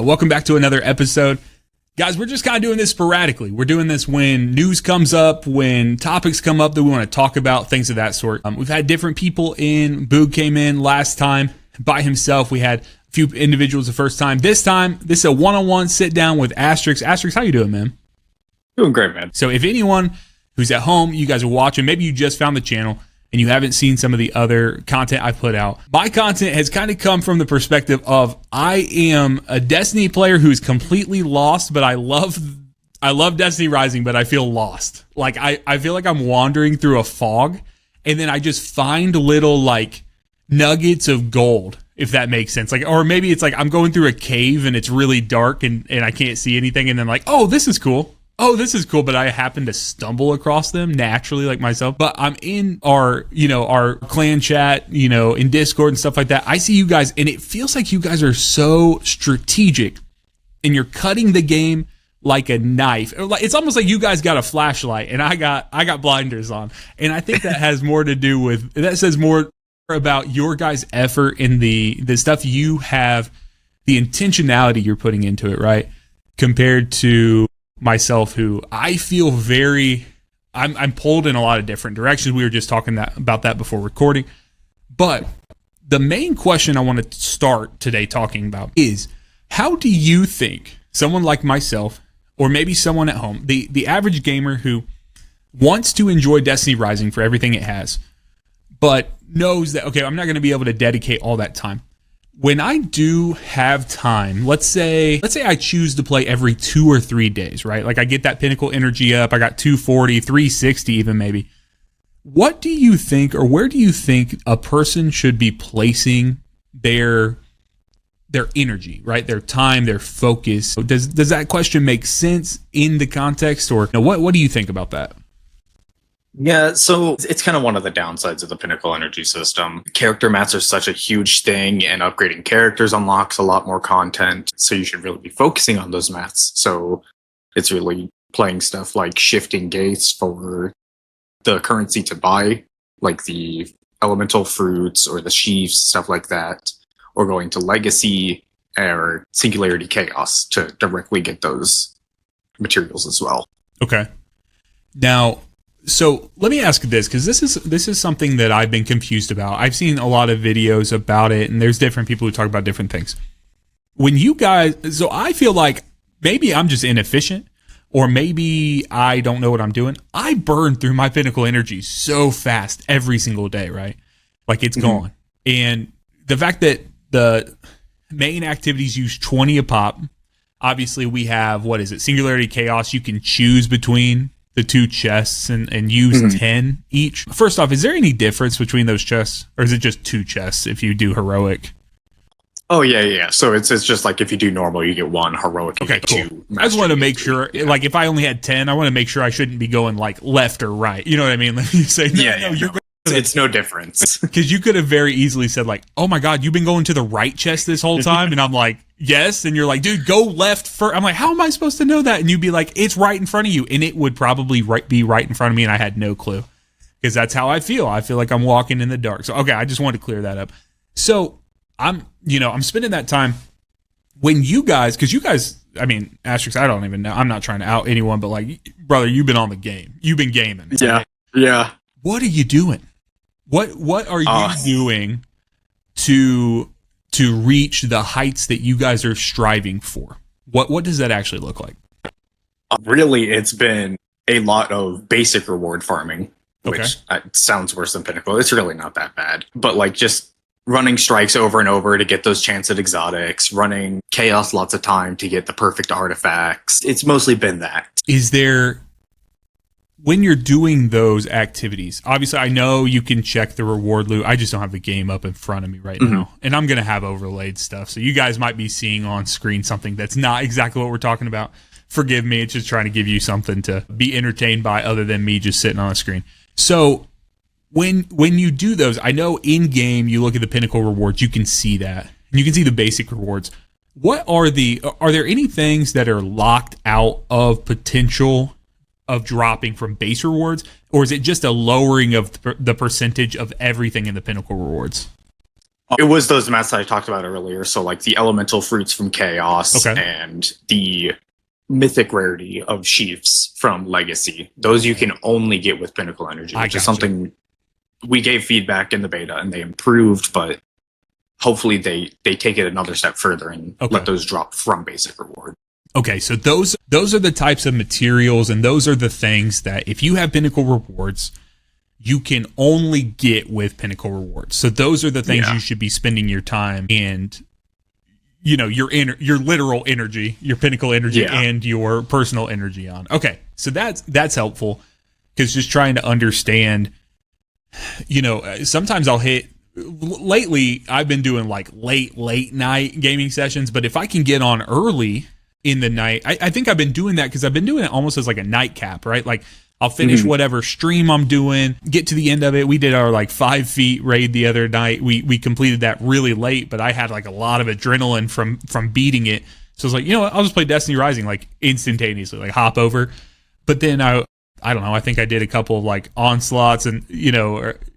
Welcome back to another episode. Guys, we're just kind of doing this sporadically. We're doing this when news comes up, when topics come up that we want to talk about, things of that sort. We've had different people in. Boog came in last time by himself. We had a few individuals the first time. This time, this is a one-on-one sit-down with Astrix. Astrix, how you doing, man? Doing great, man. So if anyone who's at home, you guys are watching, maybe you just found the channel, and you haven't seen some of the other content I've put out. My content has kind of come from the perspective of I am a Destiny player who's completely lost, but I love Destiny Rising, but I feel lost. Like I feel like I'm wandering through a fog, and then I just find little like nuggets of gold, if that makes sense. Like, or maybe it's like I'm going through a cave and it's really dark and I can't see anything, and then like, oh, this is cool. Oh, this is cool, but I happen to stumble across them naturally, like myself. But I'm in our clan chat, in Discord and stuff like that. I see you guys, and it feels like you guys are so strategic, and you're cutting the game like a knife. It's almost like you guys got a flashlight, and I got blinders on. And I think that has more to do with, that says more about your guys' effort in the stuff you have, the intentionality you're putting into it, right? Compared to myself, who I feel I'm pulled in a lot of different directions. We were just talking about that before recording. But the main question I want to start today talking about is, how do you think someone like myself, or maybe someone at home, the average gamer who wants to enjoy Destiny Rising for everything it has, but knows that, okay, I'm not going to be able to dedicate all that time. When I do have time, let's say I choose to play every 2 or 3 days, right? Like I get that Pinnacle Energy up, I got 240, 360 even maybe. What do you think, or where do you think a person should be placing their energy, right? Their time, their focus. Does that question make sense in the context, or what do you think about that? Yeah, so it's kind of one of the downsides of the Pinnacle Energy system. Character mats are such a huge thing, and upgrading characters unlocks a lot more content, so you should really be focusing on those mats. So it's really playing stuff like shifting gates for the currency to buy, like the elemental fruits or the sheaves, stuff like that, or going to Legacy or Singularity Chaos to directly get those materials as well. Okay. Now, so let me ask this, because this is something that I've been confused about. I've seen a lot of videos about it, and there's different people who talk about different things. When you guys, so I feel like maybe I'm just inefficient, or maybe I don't know what I'm doing. I burn through my Pinnacle Energy so fast every single day, right? Like it's gone. And the fact that the main activities use 20 a pop, obviously we have, Singularity Chaos. You can choose between the 2 chests and use 10 each. First off, is there any difference between those chests, or is it just 2 chests if you do heroic? Oh yeah. So it's just like if you do normal, you get 1 heroic. Okay, cool. 2. I just want to make sure, like if I only had 10, I want to make sure I shouldn't be going like left or right. You know what I mean? Let me say, it's no difference. Because you could have very easily said like, oh my God, you've been going to the right chest this whole time. And I'm like, yes. And you're like, dude, go left first. I'm like, how am I supposed to know that? And you'd be like, it's right in front of you. And it would probably be right in front of me. And I had no clue, because that's how I feel. I feel like I'm walking in the dark. So, okay, I just wanted to clear that up. So I'm spending that time when you guys, because you guys, I mean, Astrix, I don't even know. I'm not trying to out anyone, but like, brother, you've been on the game. You've been gaming. Yeah. What are you doing? What are you doing to reach the heights that you guys are striving for? What does that actually look like? Really, it's been a lot of basic reward farming, which sounds worse than Pinnacle. It's really not that bad. But like just running strikes over and over to get those chance at exotics, running chaos lots of time to get the perfect artifacts. It's mostly been that. Is there, when you're doing those activities, obviously I know you can check the reward loot. I just don't have the game up in front of me right now. And I'm going to have overlaid stuff. So you guys might be seeing on screen something that's not exactly what we're talking about. Forgive me. It's just trying to give you something to be entertained by other than me just sitting on a screen. So when you do those, I know in game you look at the Pinnacle rewards, you can see that. And you can see the basic rewards. What are there any things that are locked out of potential of dropping from base rewards, or is it just a lowering of the percentage of everything in the Pinnacle rewards? It was those mats that I talked about earlier. So like the elemental fruits from Chaos and the mythic rarity of sheaths from Legacy. Those you can only get with Pinnacle Energy, which is something we gave feedback in the beta and they improved, but hopefully they take it another step further and let those drop from basic reward. Okay, so those are the types of materials, and those are the things that if you have Pinnacle rewards, you can only get with Pinnacle rewards. So those are the things you should be spending your time and, you know, your literal energy, your Pinnacle energy and your personal energy on. Okay, so that's helpful, because just trying to understand, you know, sometimes I'll hit. Lately, I've been doing like late night gaming sessions, but if I can get on early in the night, I think I've been doing that because I've been doing it almost as like a nightcap, right? Like I'll finish whatever stream I'm doing, get to the end of it. We did our like 5 feet raid the other night. We completed that really late, but I had like a lot of adrenaline from beating it. So I was like, you know what? I'll just play Destiny Rising like instantaneously, like hop over. But then I don't know. I think I did a couple of like onslaughts and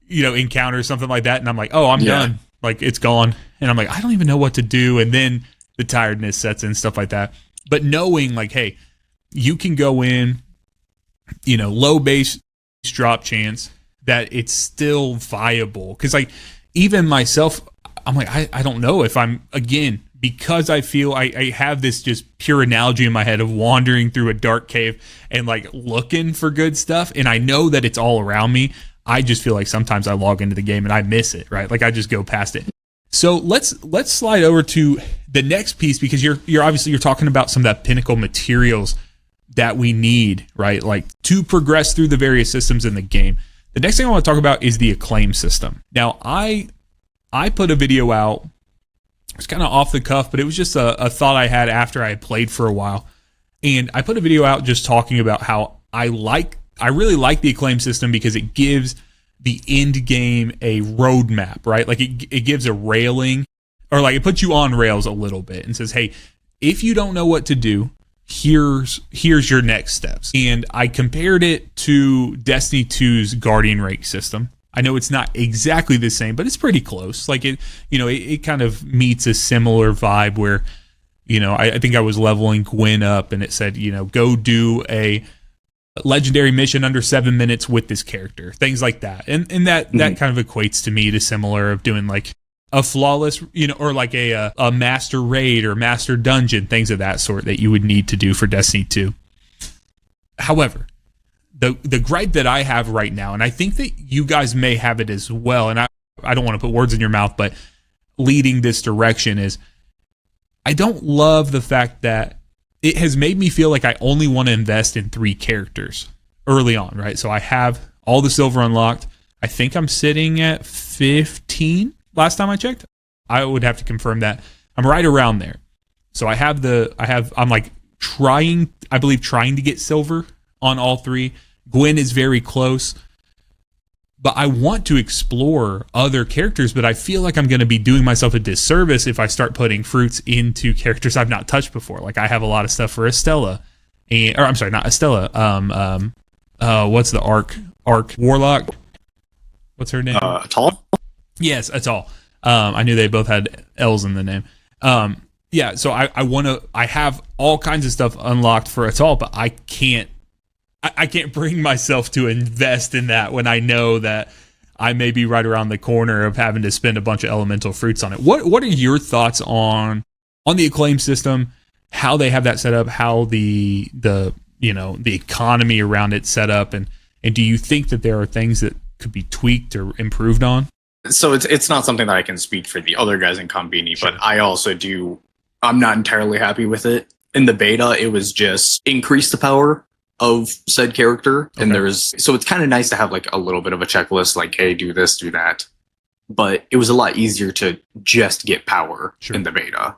encounters, something like that, and I'm like, oh, I'm done. Like it's gone, and I'm like, I don't even know what to do. And then the tiredness sets in, stuff like that. But knowing like, hey, you can go in, you know, low base drop chance, that it's still viable. Because like even myself, I'm like, I don't know if I'm, again, because I feel I have this just pure analogy in my head of wandering through a dark cave and like looking for good stuff, and I know that it's all around me. I just feel like sometimes I log into the game and I miss it, right? Like I just go past it. So let's slide over to the next piece, because you're obviously you're talking about some of that Pinnacle materials that we need, right? Like to progress through the various systems in the game. The next thing I want to talk about is the Acclaim system. Now I put a video out. It's kind of off the cuff, but it was just a thought I had after I had played for a while. And I put a video out just talking about how I really like the Acclaim system because it gives the end game a roadmap, right? Like it gives a railing, or like it puts you on rails a little bit and says, hey, if you don't know what to do, here's your next steps. And I compared it to Destiny 2's Guardian Rank system. I know it's not exactly the same, but it's pretty close. Like it kind of meets a similar vibe where, you know, I think I was leveling Gwen up and it said, you know, go do a legendary mission under 7 minutes with this character, things like that. And that kind of equates to me to similar of doing like a flawless, you know, or like a master raid or master dungeon, things of that sort that you would need to do for Destiny 2. However, the gripe that I have right now, and I think that you guys may have it as well, and I don't want to put words in your mouth, but leading this direction is I don't love the fact that it has made me feel like I only want to invest in 3 characters early on, right? So I have all the silver unlocked. I think I'm sitting at 15 last time I checked. I would have to confirm that. I'm right around there. So I'm like trying to get silver on all 3. Gwen is very close. But I want to explore other characters, but I feel like I'm going to be doing myself a disservice if I start putting fruits into characters I've not touched before. Like I have a lot of stuff for Estela, or I'm sorry, not Estela. What's the Arc Warlock? What's her name? Atal? Yes, Atal. I knew they both had L's in the name. Yeah, so I have all kinds of stuff unlocked for Atal, but I can't bring myself to invest in that when I know that I may be right around the corner of having to spend a bunch of elemental fruits on it. What are your thoughts on the Acclaim system, how they have that set up, how the economy around it set up, and do you think that there are things that could be tweaked or improved on? So it's not something that I can speak for the other guys in Konbini, but I also I'm not entirely happy with it. In the beta, it was just increase the power of said character, and so it's kind of nice to have like a little bit of a checklist, like, hey, do this, do that. But it was a lot easier to just get power in the beta,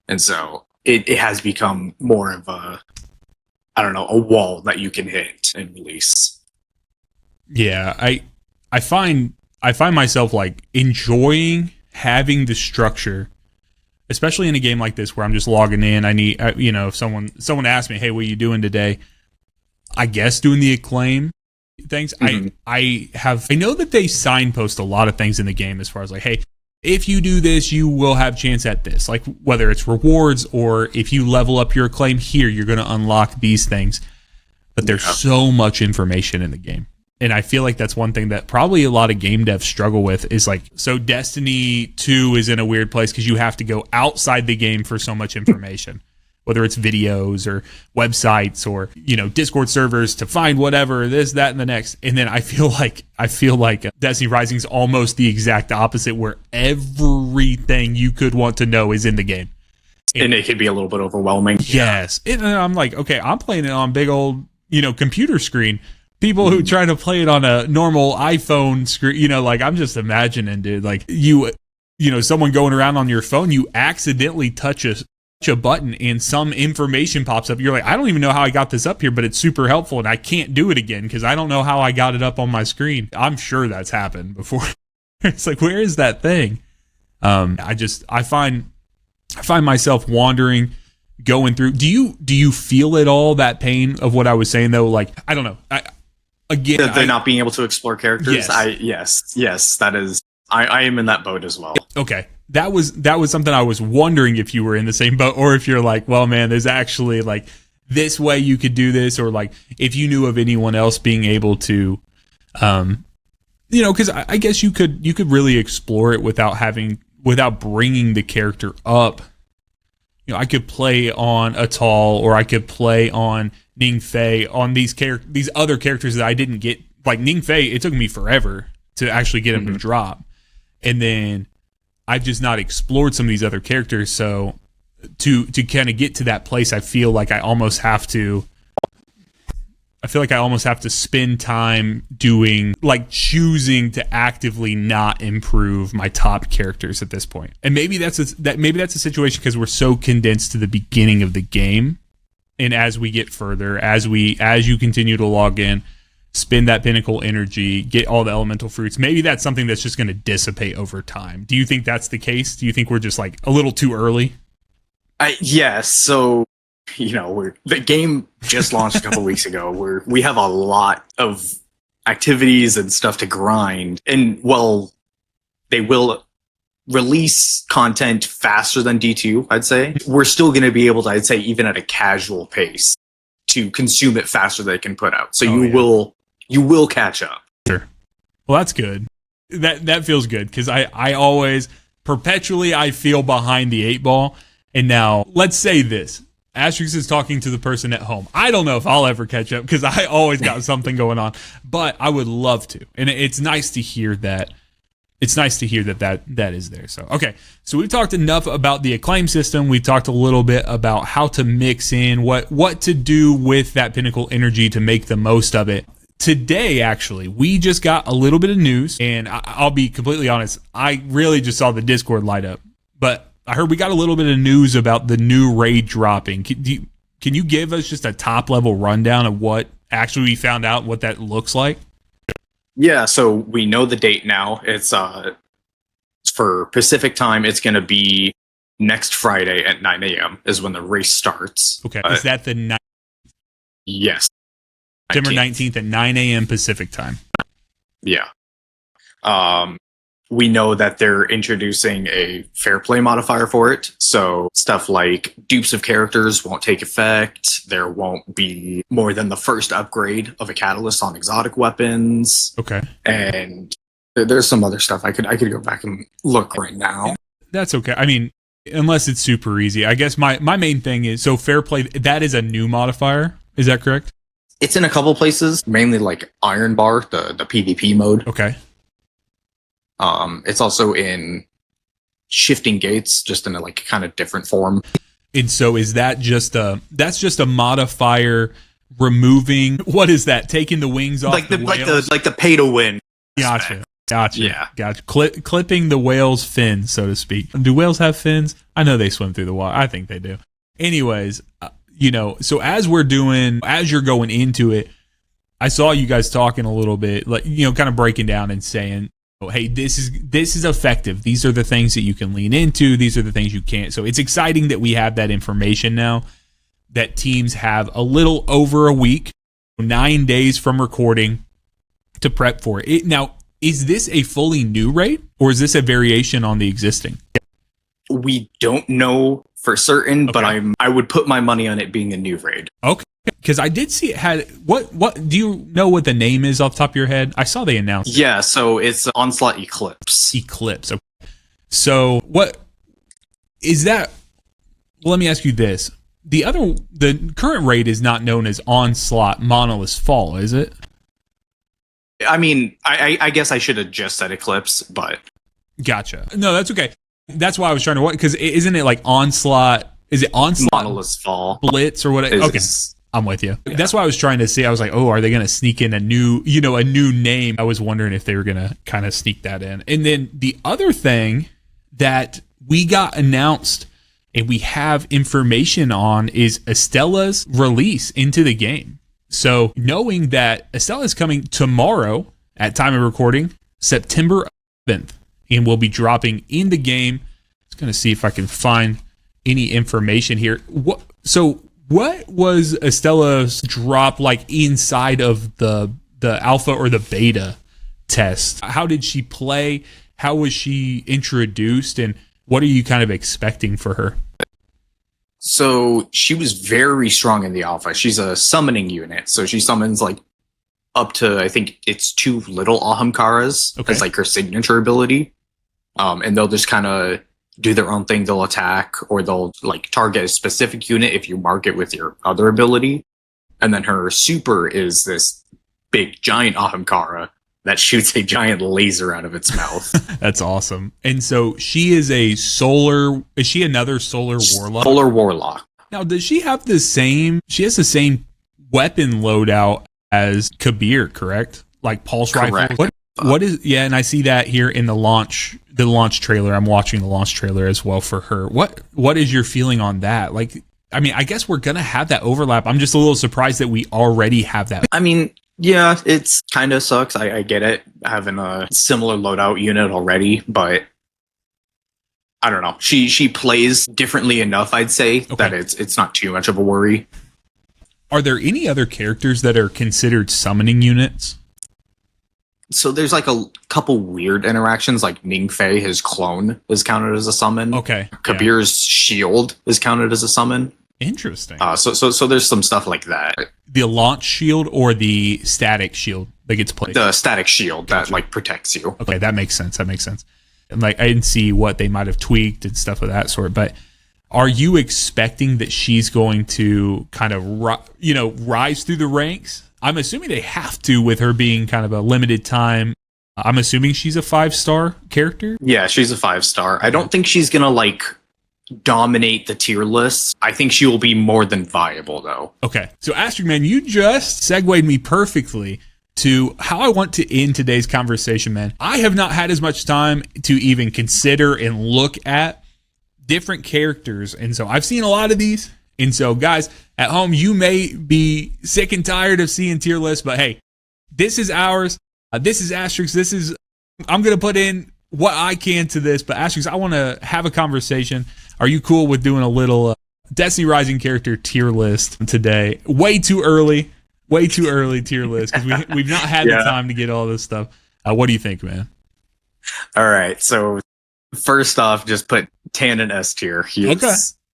and so it has become more of a wall that you can hit and release. Yeah, I find myself like enjoying having the structure, especially in a game like this where I'm just logging in. I need, if someone asks me, hey, what are you doing today? I guess doing the Acclaim things. I know that they signpost a lot of things in the game as far as like, hey, if you do this, you will have chance at this. Like whether it's rewards or if you level up your acclaim here, you're going to unlock these things. But there's so much information in the game. And I feel like that's one thing that probably a lot of game devs struggle with is like, so Destiny 2 is in a weird place because you have to go outside the game for so much information, whether it's videos or websites or, you know, Discord servers to find whatever, this, that, and the next. And then I feel like Destiny Rising is almost the exact opposite, where everything you could want to know is in the game. And it could be a little bit overwhelming. Yes. And I'm like, okay, I'm playing it on big old, you know, computer screen. People who try to play it on a normal iPhone screen, you know, like I'm just imagining, dude, like you know, someone going around on your phone, you accidentally touch a button and some information pops up. You're like, I don't even know how I got this up here, but it's super helpful and I can't do it again because I don't know how I got it up on my screen. I'm sure that's happened before. It's like, where is that thing? I find myself wandering, going through. Do you feel at all that pain of what I was saying though? Like, I don't know. Again, they're not being able to explore characters. Yes. That is. I am in that boat as well. Okay, that was something I was wondering if you were in the same boat, or if you're like, well, man, there's actually like this way you could do this, or like if you knew of anyone else being able to, you know, because I guess you could really explore it without bringing the character up. You know, I could play on Atal, or I could play on Ningfei, on these other characters that I didn't get. Like Ningfei, it took me forever to actually get him to drop. And then I've just not explored some of these other characters. So to kind of get to that place, I feel like I almost have to spend time choosing to actively not improve my top characters at this point. And maybe that's a situation because we're so condensed to the beginning of the game. And as we get further, as you continue to log in, spend that Pinnacle energy, get all the elemental fruits, maybe that's something that's just going to dissipate over time. Do you think that's the case? Do you think we're just like a little too early? Yes. So, you know, the game just launched a couple weeks ago. We have a lot of activities and stuff to grind. And well, they will release content faster than D2, I'd say. We're still going to be able to, I'd say, even at a casual pace, to consume it faster than they can put out. So you will catch up. Sure. Well, that's good. That feels good because I always perpetually I feel behind the 8 ball. And now let's say this. Astrix is talking to the person at home. I don't know if I'll ever catch up because I always got something going on, but I would love to. And it's nice to hear that. It's nice to hear that is there. So, okay. So we've talked enough about the acclaim system. We've talked a little bit about how to mix in what to do with that Pinnacle energy to make the most of it. Today, actually, we just got a little bit of news, and I'll be completely honest, I really just saw the Discord light up. But I heard we got a little bit of news about the new raid dropping. Can you give us just a top-level rundown of what actually we found out, what that looks like? Yeah, so we know the date now. It's for Pacific time, it's going to be next Friday at 9 a.m. is when the race starts. Okay, is that the 9th? Yes. September 19th at 9 a.m. Pacific time. Yeah. We know that they're introducing a fair play modifier for it. So stuff like dupes of characters won't take effect. There won't be more than the first upgrade of a catalyst on exotic weapons. Okay. And there's some other stuff I could go back and look right now. That's okay. I mean, unless it's super easy. I guess my main thing is, so fair play, that is a new modifier. Is that correct? It's in a couple places, mainly like Iron Bar, the PvP mode. Okay. It's also in Shifting Gates, just in a like kind of different form. And so is that that's just a modifier removing, what is that? Taking the wings off the whales? Like the pay to win. Gotcha. Yeah. Gotcha. Clipping the whale's fins, so to speak. Do whales have fins? I know they swim through the water. I think they do. Anyways, you know, so as you're going into it, I saw you guys talking a little bit, like, you know, kind of breaking down and saying, oh, hey, this is effective. These are the things that you can lean into. These are the things you can't. So it's exciting that we have that information now, that teams have a little over a week, 9 days from recording to prep for it. Now, Is this a fully new raid, or is this a variation on the existing? We don't know for certain, but I would put my money on it being a new raid. Okay, because I did see it had what do you know what the name is off the top of your head? I saw they announced it. Yeah, so it's Onslaught Eclipse. Eclipse. Okay. So what is that? Well, let me ask you this: the current raid is not known as Onslaught Monolith's Fall, is it? I mean, I guess I should have just said Eclipse, but gotcha. No, that's okay. That's why I was trying to, because isn't it like Onslaught? Is it Onslaught Monolith's Fall Blitz or what? Okay, I'm with you. Yeah. That's why I was trying to see. I was like, oh, are they going to sneak in a new name? I was wondering if they were going to kind of sneak that in. And then the other thing that we got announced and we have information on is Estela's release into the game. So knowing that Estela is coming tomorrow at time of recording, September 11th, and will be dropping in the game. I was going to see if I can find any information here. What was Estela's drop like inside of the alpha or the beta test? How did she play? How was she introduced? And what are you kind of expecting for her? So she was very strong in the alpha. She's a summoning unit. So she summons like up to, I think it's 2 little Ahamkaras as like her signature ability. And they'll just kind of do their own thing. They'll attack or they'll like target a specific unit if you mark it with your other ability. And then her super is this big giant Ahamkara that shoots a giant laser out of its mouth. That's awesome. And so she is is she another solar warlock? Solar warlock. Now, does she have she has the same weapon loadout as Kabir, correct? Like pulse rifle? What is, and I see that here in the launch trailer. I'm watching the launch trailer as well for her. What is your feeling on that? Like, I mean, I guess we're going to have that overlap. I'm just a little surprised that we already have that. I mean, yeah, it's kind of sucks. I get it, having a similar loadout unit already, but I don't know. She plays differently enough, I'd say, that it's not too much of a worry. Are there any other characters that are considered summoning units? So there's like a couple weird interactions, like Ningfei, his clone, is counted as a summon. Okay. Kabir's shield is counted as a summon. Interesting. So there's some stuff like that. The launch shield or the static shield that gets played? The static shield that like protects you. Okay, that makes sense. And like I didn't see what they might have tweaked and stuff of that sort, but are you expecting that she's going to kind of rise through the ranks? I'm assuming they have to with her being kind of a limited time. I'm assuming she's a 5-star character. Yeah, she's a 5-star. I don't think she's gonna like dominate the tier list. I think she will be more than viable though. Okay, so Astrix, man, you just segued me perfectly to how I want to end today's conversation, man. I have not had as much time to even consider and look at different characters, and so I've seen a lot of these. And so, guys, at home, you may be sick and tired of seeing tier lists, but hey, this is ours. This is Astrix. I'm going to put in what I can to this, but Astrix, I want to have a conversation. Are you cool with doing a little Destiny Rising character tier list today? Way too early tier list because we've not had the time to get all this stuff. What do you think, man? All right, so first off, just put Tan in S tier.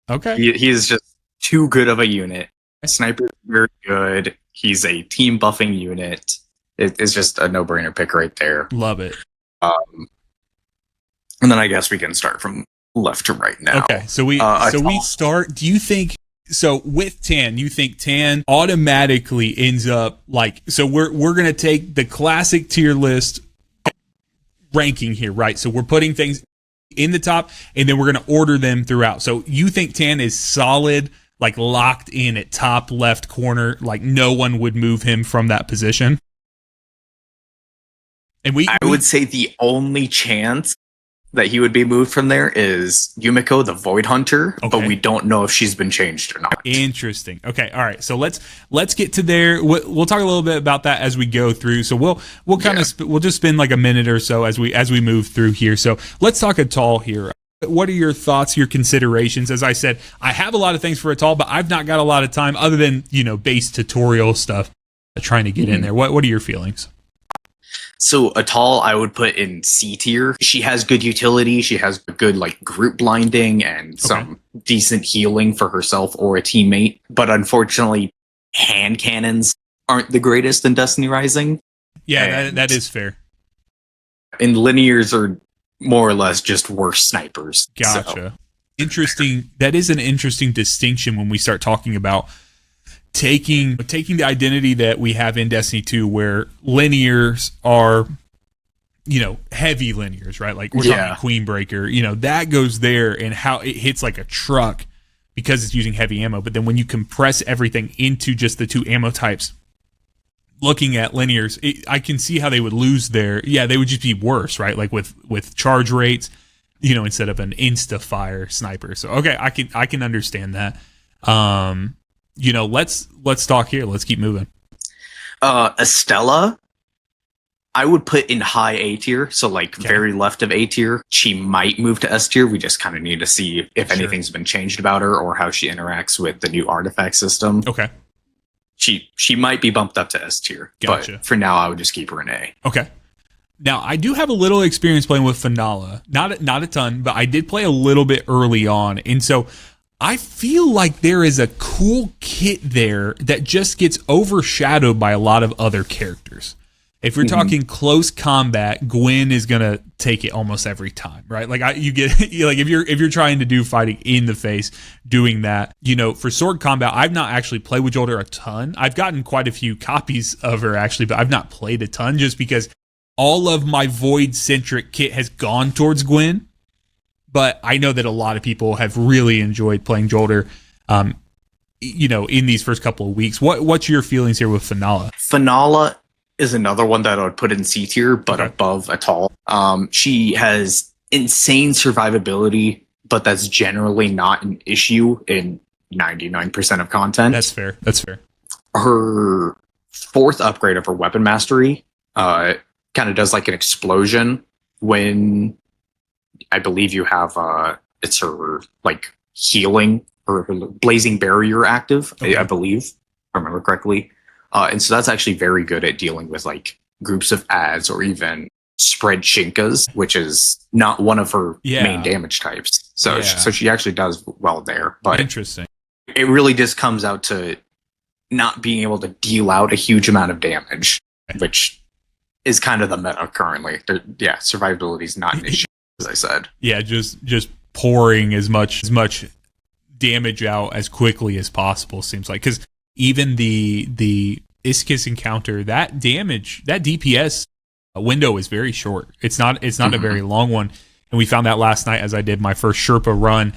Okay. He's just too good of a unit. Sniper's very good. He's a team buffing unit. It's just a no-brainer pick right there. Love it. And then I guess we can start from left to right now. Okay, so we start. Do you think so with Tan? You think Tan automatically ends up like? So we're gonna take the classic tier list ranking here, right? So we're putting things in the top, and then we're gonna order them throughout. So you think Tan is solid, like locked in at top left corner, like no one would move him from that position? And I would say the only chance that he would be moved from there is Umeko, the Void Hunter, but we don't know if she's been changed or not. Interesting. Okay, all right. So let's get to there. We'll talk a little bit about that as we go through. So we'll kind of we'll just spend like a minute or so as we move through here. So let's talk Atal here. What are your thoughts, your considerations? As I said, I have a lot of things for Atal, but I've not got a lot of time other than base tutorial stuff trying to get in there. What are your feelings? So Atal, I would put in C tier. She has good utility. She has good like group blinding and some decent healing for herself or a teammate. But unfortunately, hand cannons aren't the greatest in Destiny Rising. Yeah, that is fair. And linears are more or less just worse snipers. Gotcha. So. Interesting. That is an interesting distinction when we start talking about taking the identity that we have in Destiny 2 where linears are, heavy linears, right? Like we're talking Queenbreaker, that goes there and how it hits like a truck because it's using heavy ammo. But then when you compress everything into just the two ammo types, looking at linears, I can see how they would lose they would just be worse, right? Like with charge rates, instead of an insta-fire sniper. So, okay, I can understand that. Let's talk here. Let's keep moving. Estela, I would put in high A tier, so very left of A tier. She might move to S tier. We just kind of need to see if anything's been changed about her or how she interacts with the new artifact system. Okay. She might be bumped up to S tier, Gotcha. But for now, I would just keep her in A. Okay. Now, I do have a little experience playing with Finala. Not a ton, but I did play a little bit early on. And so I feel like there is a cool kit there that just gets overshadowed by a lot of other characters. If we're talking close combat, Gwen is gonna take it almost every time, right? Like if you're trying to do fighting in the face, doing that, for sword combat, I've not actually played with Jolter a ton. I've gotten quite a few copies of her actually, but I've not played a ton just because all of my Void centric kit has gone towards Gwen. But I know that a lot of people have really enjoyed playing Jolter, in these first couple of weeks. What's your feelings here with Finala? Finala is another one that I would put in C tier, but above Atal. She has insane survivability, but that's generally not an issue in 99% of content. That's fair. Her fourth upgrade of her weapon mastery kind of does like an explosion when I believe you have it's her like healing or her blazing barrier active, I believe, if I remember correctly. And so that's actually very good at dealing with like groups of ads or even spread Shinkas, which is not one of her main damage types. So she actually does well there. But interesting. It really just comes out to not being able to deal out a huge amount of damage, which is kind of the meta currently. Survivability is not an issue, as I said. Yeah, just pouring as much damage out as quickly as possible seems like, because even the Iskis encounter, that damage, that DPS window is very short. It's not a very long one, and we found that last night as I did my first Sherpa run,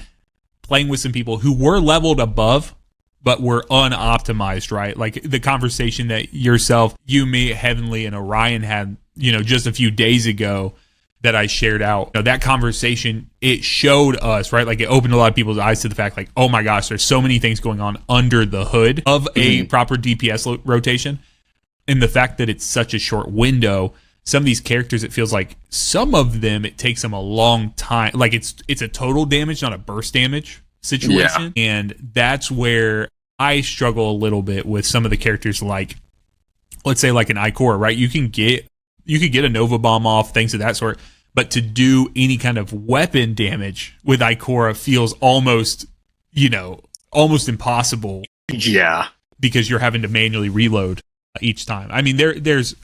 playing with some people who were leveled above but were unoptimized, right? Like the conversation that yourself, you, me, Heavenly, and Orion had, just a few days ago that I shared out. That conversation, it showed us, right? Like it opened a lot of people's eyes to the fact, like, oh my gosh, there's so many things going on under the hood of a proper DPS rotation. And the fact that it's such a short window, some of these characters, it feels like some of them, it takes them a long time. Like it's a total damage, not a burst damage situation. Yeah. And that's where I struggle a little bit with some of the characters, like, let's say like an Ikora, right? You could get a Nova Bomb off, things of that sort. But to do any kind of weapon damage with Ikora feels almost impossible. Yeah. Because you're having to manually reload each time. I mean,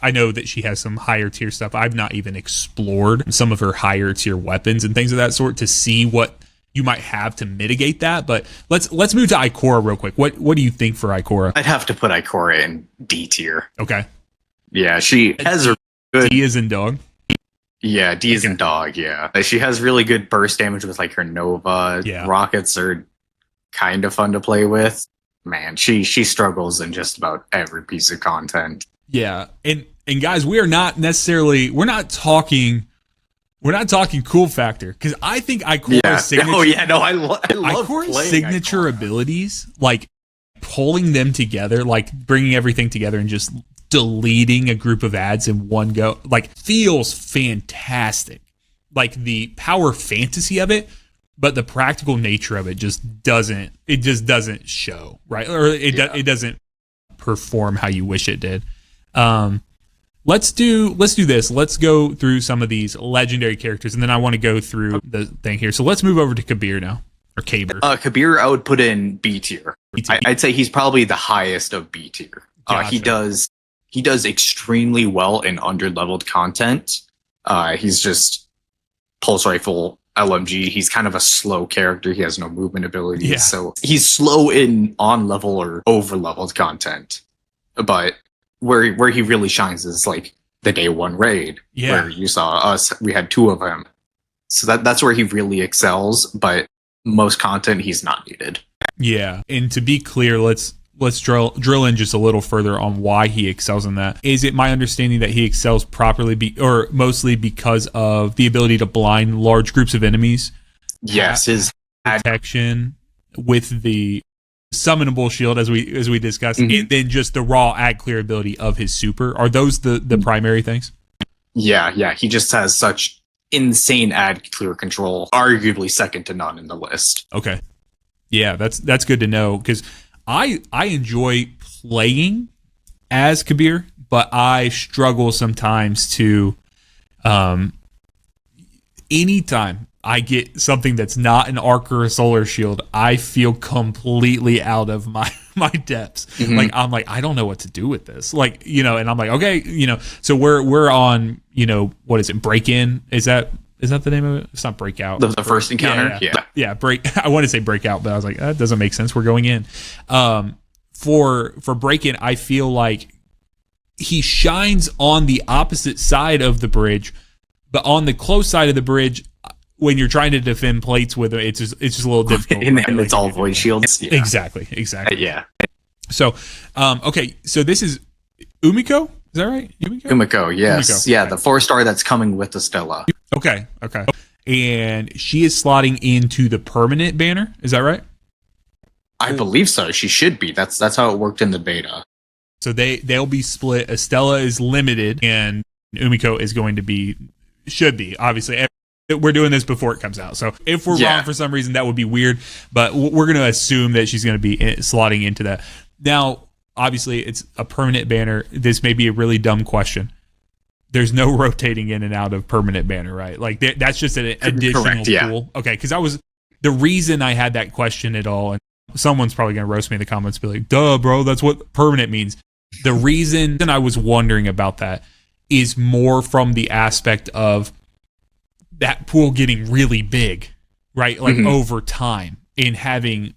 I know that she has some higher tier stuff. I've not even explored some of her higher tier weapons and things of that sort to see what you might have to mitigate that. But let's move to Ikora real quick. What do you think for Ikora? I'd have to put Ikora in D tier. Okay. Yeah, she has a good... D is in dog? Yeah, D is in dog, yeah. She has really good burst damage with like her Nova. Yeah. Rockets are kind of fun to play with. Man, she struggles in just about every piece of content. Yeah. And guys, we're not talking cool factor, because I think Ikora's signature. Oh yeah, no, I love Ikora's signature abilities, like pulling them together, like bringing everything together and just deleting a group of ads in one go, like feels fantastic. Like the power fantasy of it, but the practical nature of it just doesn't show, right? Or it doesn't perform how you wish it did. Let's do this. Let's go through some of these legendary characters, and then I want to go through the thing here. So let's move over to Kabir now, or Kabir. Kabir, I would put in B tier. I'd say he's probably the highest of B tier. Gotcha. He does extremely well in under-leveled content. He's just pulse rifle LMG. He's kind of a slow character. He has no movement abilities, so he's slow in on-level or over-leveled content. But where he really shines is like the day one raid, where you saw us. We had 2 of them, so that's where he really excels. But most content, he's not needed. Yeah, and to be clear, let's drill in just a little further on why he excels in that. Is it my understanding that he excels properly, or mostly because of the ability to blind large groups of enemies? Yes, his protection with the summonable shield, as we discussed, and then just the raw ad clear ability of his super. Are those the primary things? Yeah. He just has such insane ad clear control, arguably second to none in the list. Okay. Yeah, that's good to know, because I enjoy playing as Kabir, but I struggle sometimes to anytime I get something that's not an arc or a solar shield, I feel completely out of my depths. Like I'm like, I don't know what to do with this. Like, and I'm like, okay, so we're on, what is it? Break in? Is that the name of it? It's not Breakout. The first encounter? Yeah. I want to say Breakout, but I was like, that doesn't make sense. We're going in. For Break In, I feel like he shines on the opposite side of the bridge, but on the close side of the bridge, when you're trying to defend plates with it, it's just a little difficult. And it's all void shields. Yeah. Exactly. Yeah. So, okay. So this is Umeko. Is that right? Umeko, yes. Umeko. Yeah, the 4-star that's coming with Estela. Okay. And she is slotting into the permanent banner. Is that right? I believe so. She should be. That's how it worked in the beta. So they'll be split. Estela is limited, and Umeko is going to should be, obviously. We're doing this before it comes out. So if we're wrong for some reason, that would be weird. But we're going to assume that she's going to be slotting into that. Now, obviously, it's a permanent banner. This may be a really dumb question. There's no rotating in and out of permanent banner, right? Like that's just an additional tool. Okay, because the reason I had that question at all, and someone's probably going to roast me in the comments, be like, duh, bro, that's what permanent means. The reason I was wondering about that is more from the aspect of that pool getting really big, right? Like over time, and having,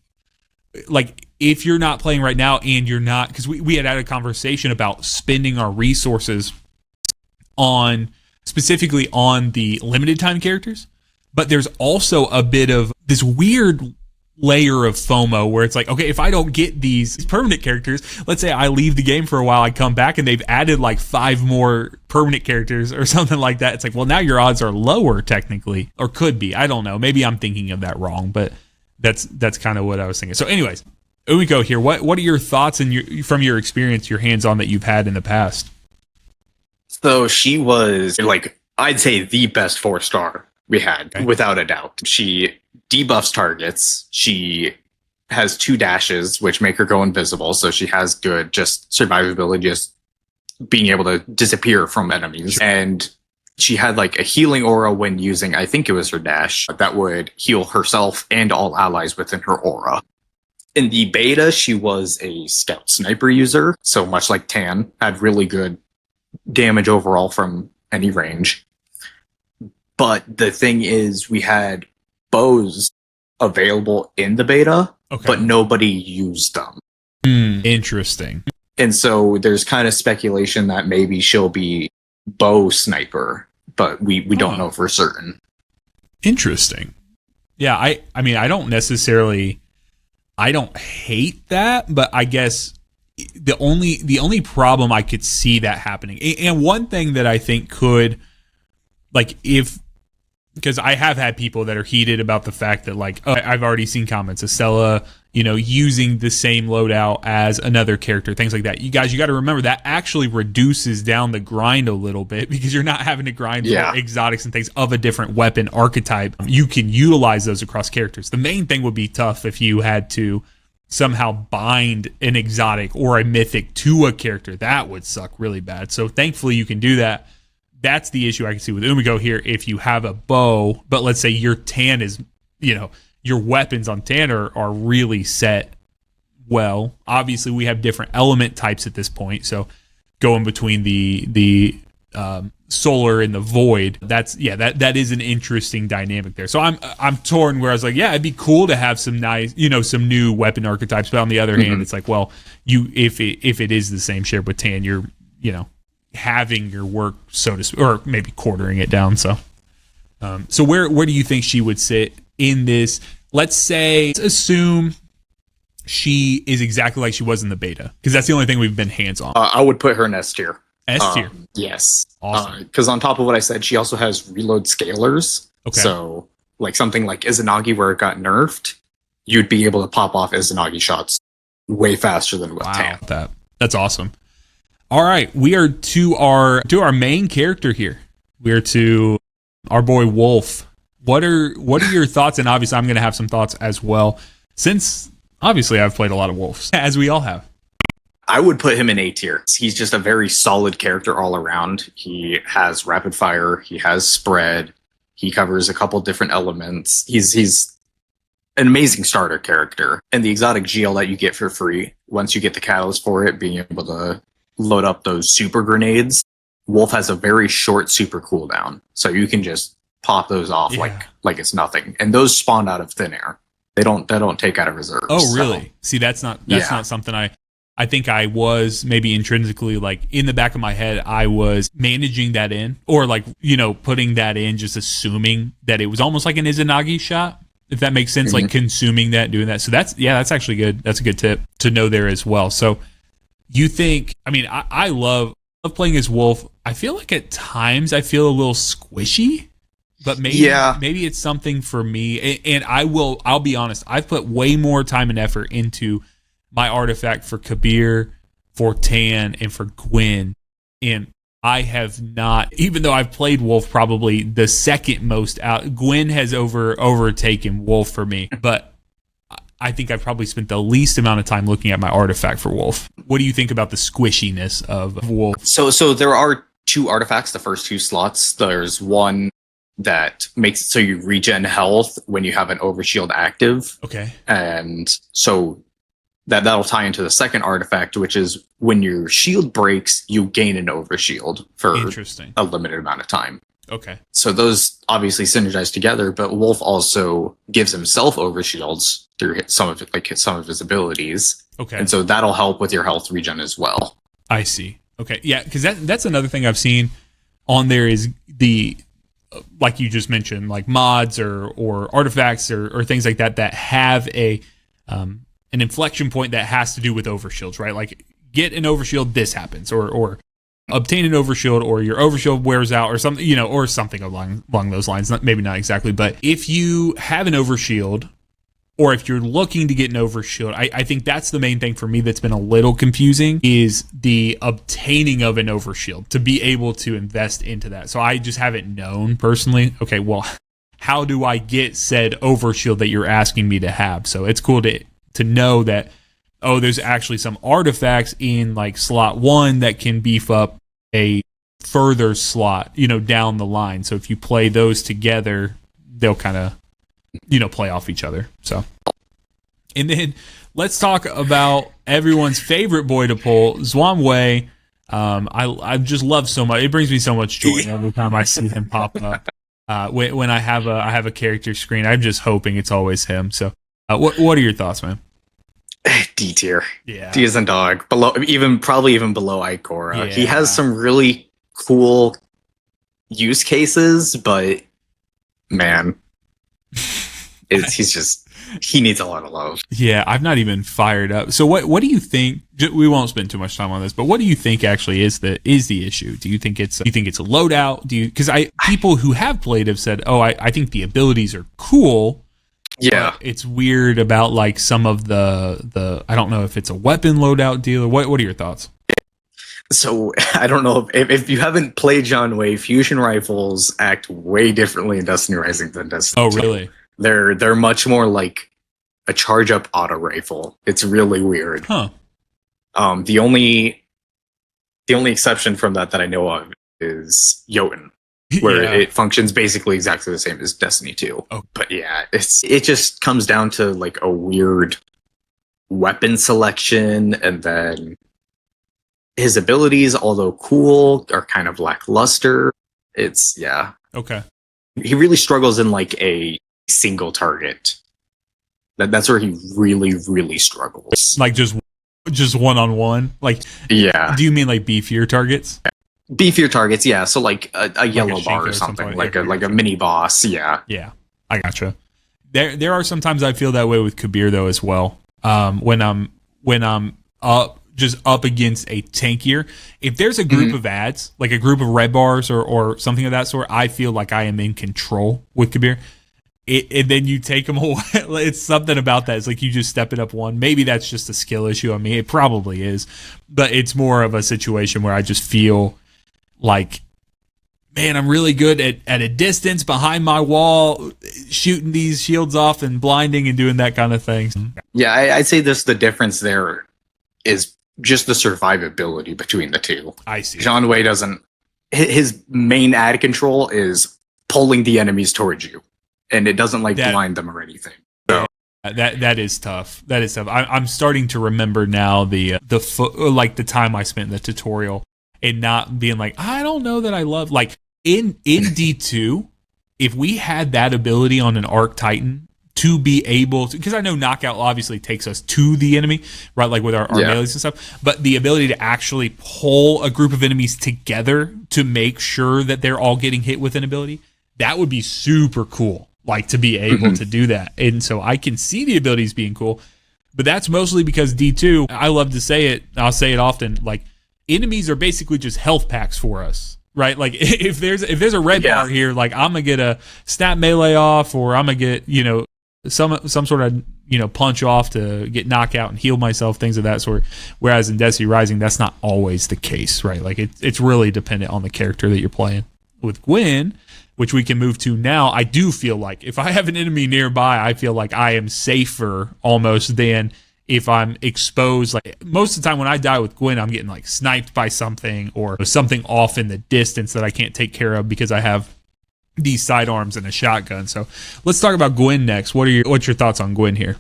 like, if you're not playing right now and you're not, because we had a conversation about spending our resources specifically on the limited time characters, but there's also a bit of this weird layer of FOMO where it's like, okay, if I don't get these permanent characters, let's say I leave the game for a while, I come back and they've added like 5 more permanent characters or something like that. It's like, well, now your odds are lower technically, or could be. I don't know. Maybe I'm thinking of that wrong, but that's kind of what I was thinking. So anyways, Umeko here, what are your thoughts and from your experience, your hands-on that you've had in the past? So she was, like, I'd say the best 4-star we had, without a doubt. She debuffs targets. She has 2 dashes, which make her go invisible. So she has good just survivability, just being able to disappear from enemies. And she had like a healing aura when using, I think it was her dash, that would heal herself and all allies within her aura. In the beta, she was a scout sniper user. So much like Tan, had really good damage overall from any range. But the thing is, we had bows available in the beta, but nobody used them. Interesting. And so there's kind of speculation that maybe she'll be bow sniper, but we don't know for certain. Interesting. Yeah, I mean, I don't hate that, but I guess the only problem I could see that happening, and one thing that I think could, like, because I have had people that are heated about the fact that, like, I've already seen comments, Estela, using the same loadout as another character, things like that. You guys, you got to remember that actually reduces down the grind a little bit, because you're not having to grind for exotics and things of a different weapon archetype. You can utilize those across characters. The main thing would be tough if you had to somehow bind an exotic or a mythic to a character. That would suck really bad. So thankfully you can do that. That's the issue I can see with Umeko here. If you have a bow, but let's say your tan is, your weapons on tan are really set well. Obviously we have different element types at this point. So going between the solar and the void, that is an interesting dynamic there. So I'm torn where I was like, yeah, it'd be cool to have some nice, some new weapon archetypes, but on the other hand, it's like, well, if it is the same shared with tan, you're having your work, so to speak, or maybe quartering it down. So where do you think she would sit in this? Let's assume she is exactly like she was in the beta, because that's the only thing we've been hands on. I would put her in S tier. S tier. Yes. Awesome. Because on top of what I said, she also has reload scalers. Okay. So like something like Izanagi where it got nerfed, you'd be able to pop off Izanagi shots way faster than with Tan. That's awesome. All right, we are to our main character here. We are to our boy Wolf. What are your thoughts? And obviously I'm going to have some thoughts as well, since obviously I've played a lot of Wolves, as we all have. I would put him in A tier. He's just a very solid character all around. He has rapid fire. He has spread. He covers a couple different elements. He's an amazing starter character. And the exotic GL that you get for free, once you get the catalyst for it, being able to load up those super grenades, Wolf has a very short super cooldown. So you can just pop those off like it's nothing. And those spawn out of thin air. They don't take out of reserves. Oh, really? So, see, that's not something I think I was maybe intrinsically, like, in the back of my head, I was managing that in, or like, putting that in, just assuming that it was almost like an Izanagi shot, if that makes sense, like consuming that, doing that. So that's actually good. That's a good tip to know there as well. So you think, I love playing as Wolf. I feel like at times I feel a little squishy, but maybe it's something for me. And I'll be honest, I've put way more time and effort into my artifact for Kabir, for Tan, and for Gwen. And I have not, even though I've played Wolf probably the second most out, Gwen has overtaken Wolf for me. But I think I've probably spent the least amount of time looking at my artifact for Wolf. What do you think about the squishiness of Wolf? So there are two artifacts, the first two slots. There's one that makes it so you regen health when you have an overshield active. Okay. And so that'll tie into the second artifact, which is when your shield breaks, you gain an overshield for a limited amount of time. Okay. So those obviously synergize together, but Wolf also gives himself overshields through some of his abilities. Okay. And so that'll help with your health regen as well. I see. Okay. Yeah, because that's another thing I've seen on there is the, like you just mentioned, like mods or artifacts or things like that have an inflection point that has to do with overshields, right? Like, get an overshield, this happens, or obtain an overshield, or your overshield wears out, or something, or something along those lines. Maybe not exactly, but if you have an overshield, or if you're looking to get an overshield, I think that's the main thing for me that's been a little confusing, is the obtaining of an overshield, to be able to invest into that. So I just haven't known personally, okay, well, how do I get said overshield that you're asking me to have? So it's cool to know that, there's actually some artifacts in like slot 1 that can beef up a further slot, down the line. So if you play those together, they'll kind of, play off each other. So, and then let's talk about everyone's favorite boy to pull, Zwanwei. I just love so much. It brings me so much joy every time I see him pop up. When I have a character screen, I'm just hoping it's always him. So, what are your thoughts, man? D tier. Yeah. D as in dog. Probably even below Ikora. Yeah. He has some really cool use cases, but man, he needs a lot of love. Yeah, I've not even fired up. So what do you think? We won't spend too much time on this, but what do you think actually is the issue? Do you think it's a loadout? Because people who have played have said, I think the abilities are cool. Yeah, it's weird about like some of the I don't know if it's a weapon loadout deal. What are your thoughts? So I don't know if you haven't played John Way, fusion rifles act way differently in Destiny Rising than Destiny. Oh, really? They're much more like a charge up auto rifle. It's really weird. Huh. The only exception from that I know of is Jotun, where Yeah. it functions basically exactly the same as Destiny 2. Oh. But yeah, it just comes down to like a weird weapon selection, and then his abilities, although cool, are kind of lackluster. It's Okay. he really struggles in like a single target. That's where he really struggles. Like just one-on-one? Like, Yeah. do you mean like beefier targets? Beefier targets, yeah. So like a yellow Shinko bar or or something, like like a mini boss, yeah. Yeah, I gotcha. There are sometimes I feel that way with Kabir though as well. When I'm up against a tankier, if there's a group of ads, like a group of red bars or something of that sort, I feel like I am in control with Kabir. And then you take them away. It's something about that. It's like you just step it up one. Maybe that's just a skill issue. I mean, it probably is, but it's more of a situation where I just feel like, man, I'm really good at a distance behind my wall, shooting these shields off and blinding and doing that kind of thing. Yeah, I'd say the difference there is just the survivability between the two. I see. John Wei doesn't. His main ad control is pulling the enemies towards you, and it doesn't like blind them or anything. So that is tough. That is tough. I'm starting to remember now the time I spent in the tutorial and not being like, I don't know that I love like in D2. If we had that ability on an Arc Titan to be able to, because I know knockout obviously takes us to the enemy, right? Like with our melees and stuff, but the ability to actually pull a group of enemies together to make sure that they're all getting hit with an ability, that would be super cool. Like to be able to do that. And so I can see the abilities being cool, but that's mostly because D2, I love to say it, I'll say it often, like enemies are basically just health packs for us. Right, like if there's a red bar here, like I'm gonna get a snap melee off, or I'm gonna get some sort of punch off to get knockout and heal myself, things of that sort. Whereas in Destiny Rising, that's not always the case, right? Like it's really dependent on the character that you're playing. With Gwen, which we can move to now, I do feel like if I have an enemy nearby, I feel like I am safer almost than if I'm exposed. Like most of the time when I die with Gwen, I'm getting like sniped by something or something off in the distance that I can't take care of because I have these sidearms and a shotgun. So let's talk about Gwen next. What's your thoughts on Gwen here?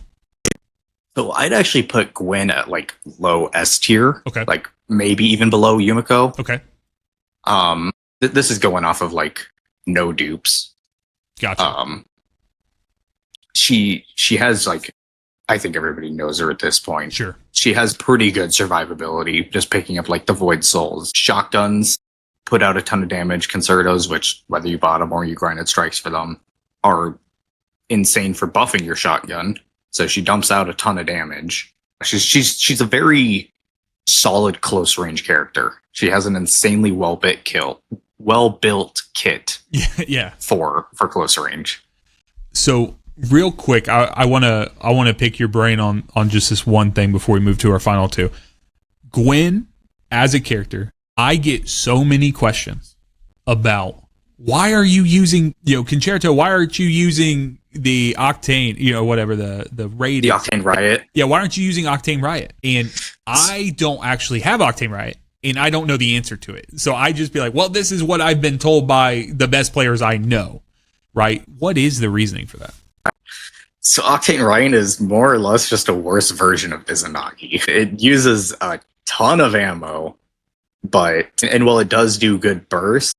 So I'd actually put Gwen at like low S tier. Okay. Like maybe even below Umeko. Okay. This is going off of like no dupes. Gotcha. She has like, I think everybody knows her at this point. Sure. She has pretty good survivability, just picking up like the Void Souls. Shotguns put out a ton of damage. Concertos, which whether you bought them or you grinded strikes for them, are insane for buffing your shotgun. So she dumps out a ton of damage. She's a very solid close range character. She has an insanely well built kit. Yeah. For close range. So real quick, I wanna pick your brain on just this one thing before we move to our final two. Gwen as a character, I get so many questions about why are you using Concerto? Why aren't you using the Octane? Whatever the raid. The Octane Riot. Yeah, why aren't you using Octane Riot? And I don't actually have Octane Riot, and I don't know the answer to it. So I just be like, well, this is what I've been told by the best players I know. Right? What is the reasoning for that? So Octane Riot is more or less just a worse version of Izanagi. It uses a ton of ammo, and while it does do good bursts,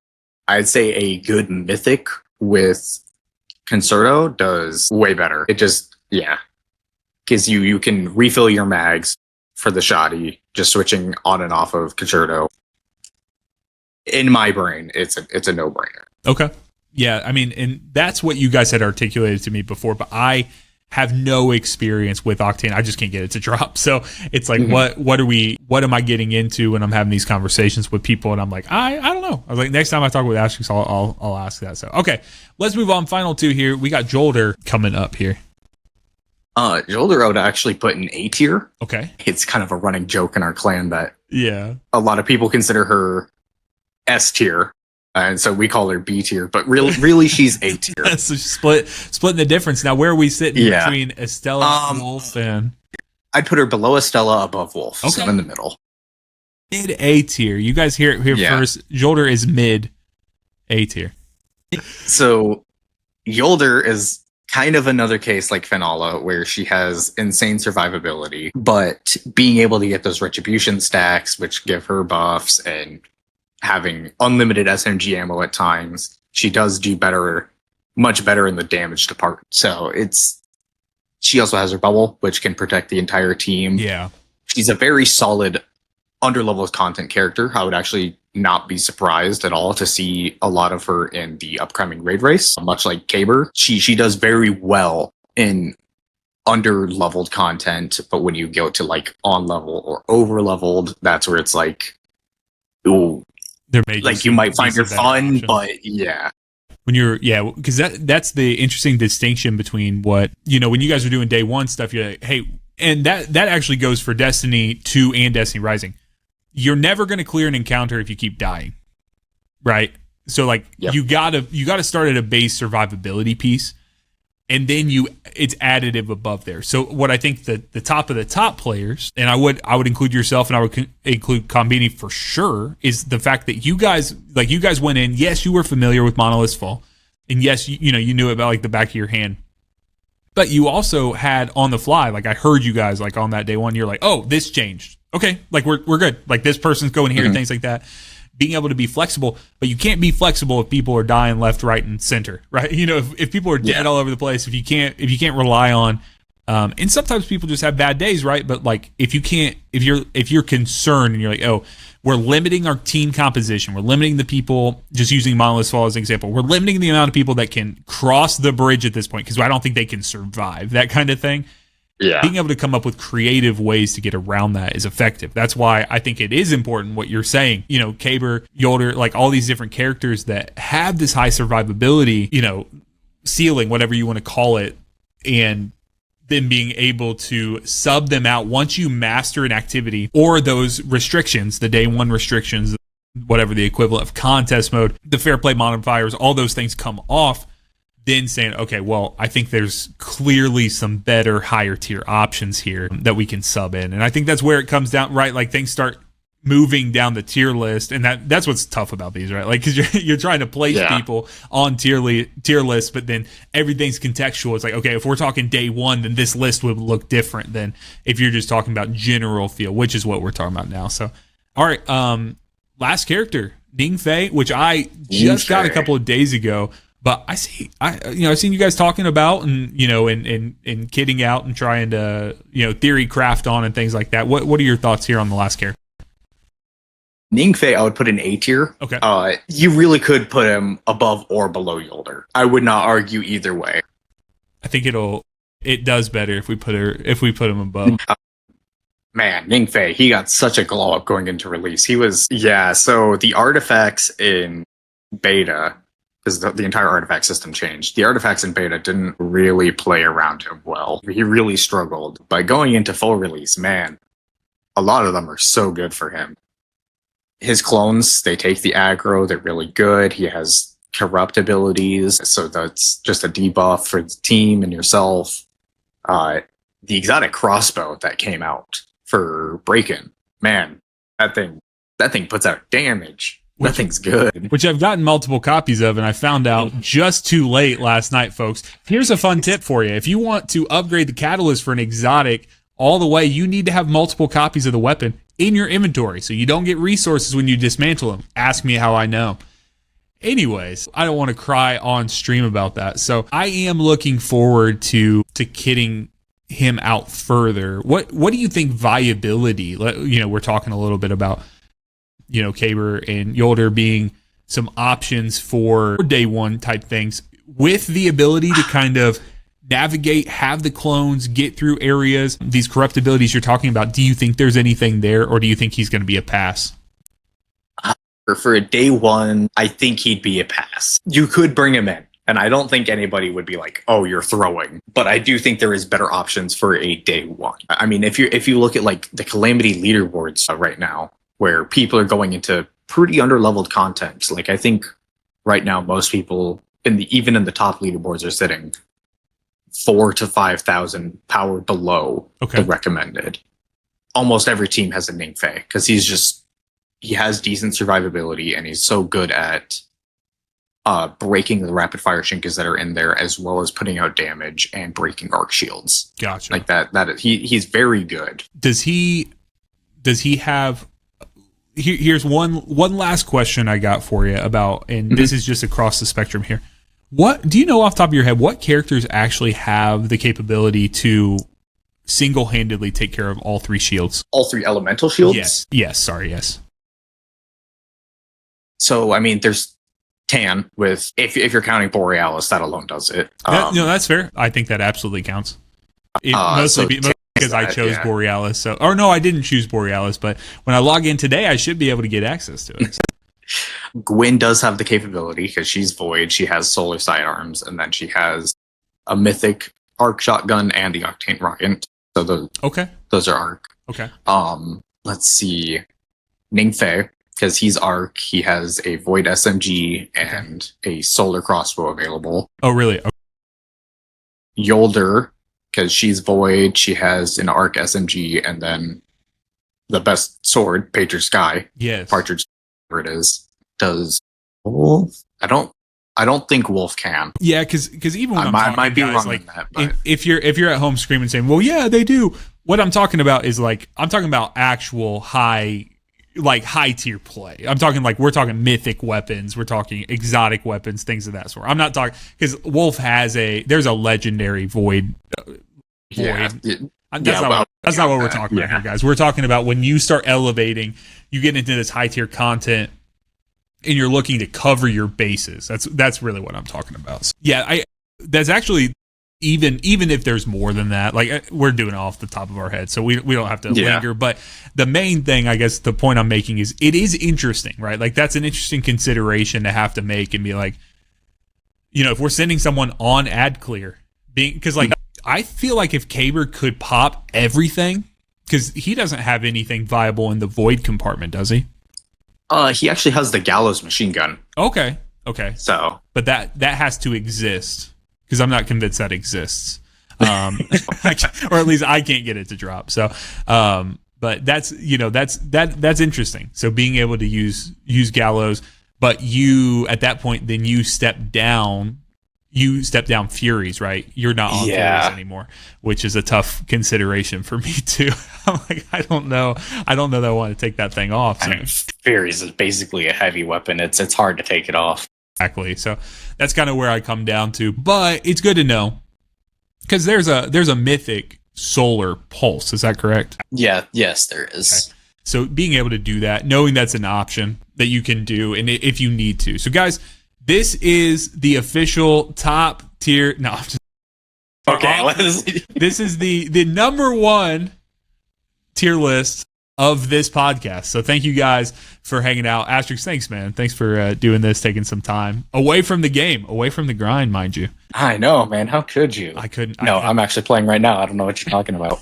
I'd say a good mythic with Concerto does way better. It just, because you can refill your mags for the shoddy, just switching on and off of Concerto. In my brain, it's a no-brainer. Okay. Yeah, I mean, and that's what you guys had articulated to me before, but I have no experience with Octane. I just can't get it to drop. So it's like, what am I getting into when I'm having these conversations with people? And I'm like, I don't know. I was like, next time I talk with Astrix, I'll ask that. So, okay, let's move on. Final two here. We got Jolder coming up here. Jolder I would actually put in A tier. Okay. It's kind of a running joke in our clan that a lot of people consider her S tier. And so we call her B tier, but really she's A tier. So splitting the difference. Now, where are we sitting between Estela, Wolf, and... I'd put her below Estela, above Wolf. Okay. So in the middle. Mid A tier. You guys hear it here first. Yolder is mid A tier. So Yolder is kind of another case like Fenala, where she has insane survivability, but being able to get those retribution stacks, which give her buffs, and having unlimited SMG ammo at times, she does do better, much better in the damage department. So she also has her bubble, which can protect the entire team. Yeah. She's a very solid underleveled content character. I would actually not be surprised at all to see a lot of her in the upcoming raid race. Much like Kaber, she does very well in under-leveled content, but when you go to like on-level or over-leveled, that's where it's like, ooh, like you might find her fun, but yeah. When you're, because that's the interesting distinction between what, when you guys are doing day one stuff, you're like, hey, and that actually goes for Destiny 2 and Destiny Rising. You're never going to clear an encounter if you keep dying, right? So like you gotta start at a base survivability piece, and then it's additive above there. So what I think the top of the top players, and I would include yourself, and I would include Combini for sure, is the fact that you guys went in. Yes, you were familiar with Monolith's Fall, and yes, you knew it about like the back of your hand. But you also had on the fly, like I heard you guys like on that day one, you're like, oh, this changed. Okay, like we're good. Like this person's going here and things like that. Being able to be flexible, but you can't be flexible if people are dying left, right, and center, right? If people are dead all over the place, if you can't rely on, and sometimes people just have bad days, right? But like if you're concerned and you're like, oh, we're limiting our team composition, we're limiting the people, just using Monolith's Fall as an example, we're limiting the amount of people that can cross the bridge at this point because I don't think they can survive that kind of thing. Yeah. Being able to come up with creative ways to get around that is effective. That's why I think it is important what you're saying. Kaber, Yolder, like all these different characters that have this high survivability, ceiling, whatever you want to call it, and then being able to sub them out once you master an activity or those restrictions, the day one restrictions, whatever the equivalent of contest mode, the fair play modifiers, all those things come off. Then saying, okay, well, I think there's clearly some better higher tier options here that we can sub in. And I think that's where it comes down, right? Like things start moving down the tier list. And that's what's tough about these, right? Like, cause you're trying to place people on tier lists, but then everything's contextual. It's like, okay, if we're talking day one, then this list would look different than if you're just talking about general feel, which is what we're talking about now. So, all right. Last character, Ning Fei, which I just got a couple of days ago. But I've seen you guys talking about and kidding out and trying to, theory craft on and things like that. What are your thoughts here on the last character? Ning Fei, I would put in A tier. Okay. You really could put him above or below Yolder. I would not argue either way. I think it does better if we put him above. Man, Ning Fei, he got such a glow up going into release. He was, so the artifacts in beta, because the entire artifact system changed. The artifacts in beta didn't really play around him well. He really struggled. By going into full release, man, a lot of them are so good for him. His clones, they take the aggro, they're really good. He has corrupt abilities, so that's just a debuff for the team and yourself. The exotic crossbow that came out for Breakin', man, that thing puts out damage. Nothing's good. Which I've gotten multiple copies of, and I found out just too late last night, folks. Here's a fun tip for you. If you want to upgrade the catalyst for an exotic all the way, you need to have multiple copies of the weapon in your inventory so you don't get resources when you dismantle them. Ask me how I know. Anyways, I don't want to cry on stream about that. So I am looking forward to kitting him out further. What do you think viability? We're talking a little bit about Kaber and Yolder being some options for day one type things with the ability to kind of navigate, have the clones, get through areas, these corrupt abilities you're talking about. Do you think there's anything there, or do you think he's going to be a pass? For a day one, I think he'd be a pass. You could bring him in, and I don't think anybody would be like, oh, you're throwing. But I do think there is better options for a day one. I mean, if you look at like the Calamity leaderboards right now, where people are going into pretty underleveled content. Like I think right now most people even in the top leaderboards are sitting 4,000 to 5,000 power below the recommended. Almost every team has a Ningfei because he has decent survivability and he's so good at breaking the rapid fire Shinkas that are in there, as well as putting out damage and breaking arc shields. Gotcha. Like that he's very good. Does he have? Here's one last question I got for you about, and this is just across the spectrum here. What do you know off the top of your head? What characters actually have the capability to single-handedly take care of all 3 shields? All 3 elemental shields? Yes. So I mean, there's Tan with if you're counting Borealis, that alone does it. No, that's fair. I think that absolutely counts. Mostly because I chose Borealis. So, or no, I didn't choose Borealis, but when I log in today, I should be able to get access to it. Gwen does have the capability because she's Void. She has solar sidearms, and then she has a mythic arc shotgun and the octane rocket. So those are arc. Okay. Let's see, Ningfei, because he's arc. He has a Void SMG and a solar crossbow available. Oh, really? Okay. Yolder, because she's Void, she has an arc SMG, and then the best sword, Pager Sky. Yes. Partridge, whatever it is, does Wolf. I don't think Wolf can. Yeah, because even when I might be wrong like, on that, but if you're at home screaming saying, well, yeah, they do. What I'm talking about is like I'm talking about actual high tier play. I'm talking we're talking mythic weapons, we're talking exotic weapons, things of that sort. I'm not talking because Wolf there's a legendary void. That's not what we're talking about here, guys. We're talking about when you start elevating, you get into this high tier content, and you're looking to cover your bases. That's really what I'm talking about. So, yeah, that's actually even if there's more than that. Like we're doing it off the top of our head, so we don't have to linger. But the main thing, I guess, the point I'm making is it is interesting, right? Like that's an interesting consideration to have to make and be like, if we're sending someone on ad clear, because I feel like if Caber could pop everything, because he doesn't have anything viable in the void compartment, does he? He actually has the Gallows machine gun. Okay. So, but that has to exist because I'm not convinced that exists, or at least I can't get it to drop. So, but that's interesting. So being able to use Gallows, but you at that point then you step down Furies, right? You're not on Furies anymore, which is a tough consideration for me too. I'm like, I don't know that I want to take that thing off. So. I mean, Furies is basically a heavy weapon. It's hard to take it off. Exactly. So that's kind of where I come down to. But it's good to know because there's a mythic solar pulse. Is that correct? Yeah. Yes, there is. Okay. So being able to do that, knowing that's an option that you can do, and if you need to. So guys. This is the official top tier. No, I'm just, okay. This is the number 1 tier list of this podcast. So thank you guys for hanging out. Astrix, thanks, man. Thanks for doing this, taking some time away from the game, away from the grind, mind you. I know, man. How could you? I couldn't. No, I'm actually playing right now. I don't know what you're talking about.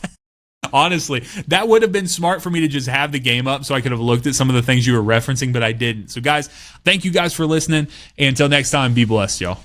Honestly, that would have been smart for me to just have the game up so I could have looked at some of the things you were referencing, but I didn't. So, guys, thank you guys for listening. And until next time, be blessed, y'all.